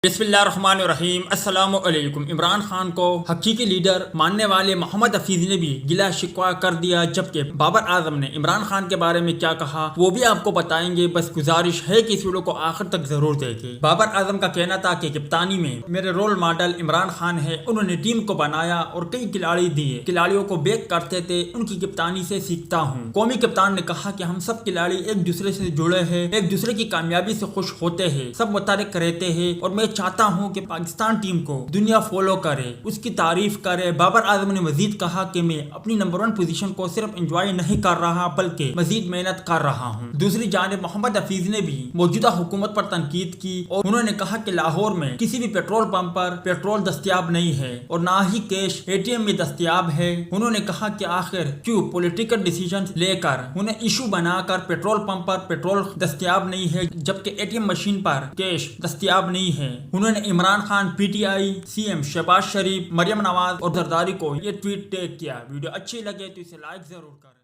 بسم اللہ الرحمن الرحیم۔ السلام علیکم۔ عمران خان کو حقیقی لیڈر ماننے والے محمد حفیظ نے بھی گلہ شکوہ کر دیا، جبکہ بابر اعظم نے عمران خان کے بارے میں کیا کہا وہ بھی آپ کو بتائیں گے، بس گزارش ہے کہ اس ویڈیو کو آخر تک ضرور دیکھیں۔ بابر اعظم کا کہنا تھا کہ کپتانی میں میرے رول ماڈل عمران خان ہے، انہوں نے ٹیم کو بنایا اور کئی کھلاڑی دیے، کھلاڑیوں کو بیک کرتے تھے، ان کی کپتانی سے سیکھتا ہوں۔ قومی کپتان نے کہا کہ ہم سب کھلاڑی ایک دوسرے سے جڑے ہیں، ایک دوسرے کی کامیابی سے خوش ہوتے ہیں، سب متحرک رہتے ہیں، اور میں چاہتا ہوں کہ پاکستان ٹیم کو دنیا فالو کرے، اس کی تعریف کرے۔ بابر اعظم نے مزید کہا کہ میں اپنی نمبر 1 پوزیشن کو صرف انجوائے نہیں کر رہا بلکہ مزید محنت کر رہا ہوں۔ دوسری جانب محمد حفیظ نے بھی موجودہ حکومت پر تنقید کی اور انہوں نے کہا کہ لاہور میں کسی بھی پیٹرول پمپ پر پیٹرول دستیاب نہیں ہے اور نہ ہی کیش ATM میں دستیاب ہے۔ انہوں نے کہا کہ آخر کیوں پولیٹیکل ڈیسیژن لے کر انہیں ایشو بنا کر پیٹرول پمپ پر پیٹرول دستیاب نہیں ہے جبکہ ATM مشین پر کیش دستیاب نہیں ہے۔ انہوں نے عمران خان، PTI، CM شہباز شریف، مریم نواز اور زرداری کو یہ ٹویٹ ٹیگ کیا۔ ویڈیو اچھی لگے تو اسے لائک ضرور کریں۔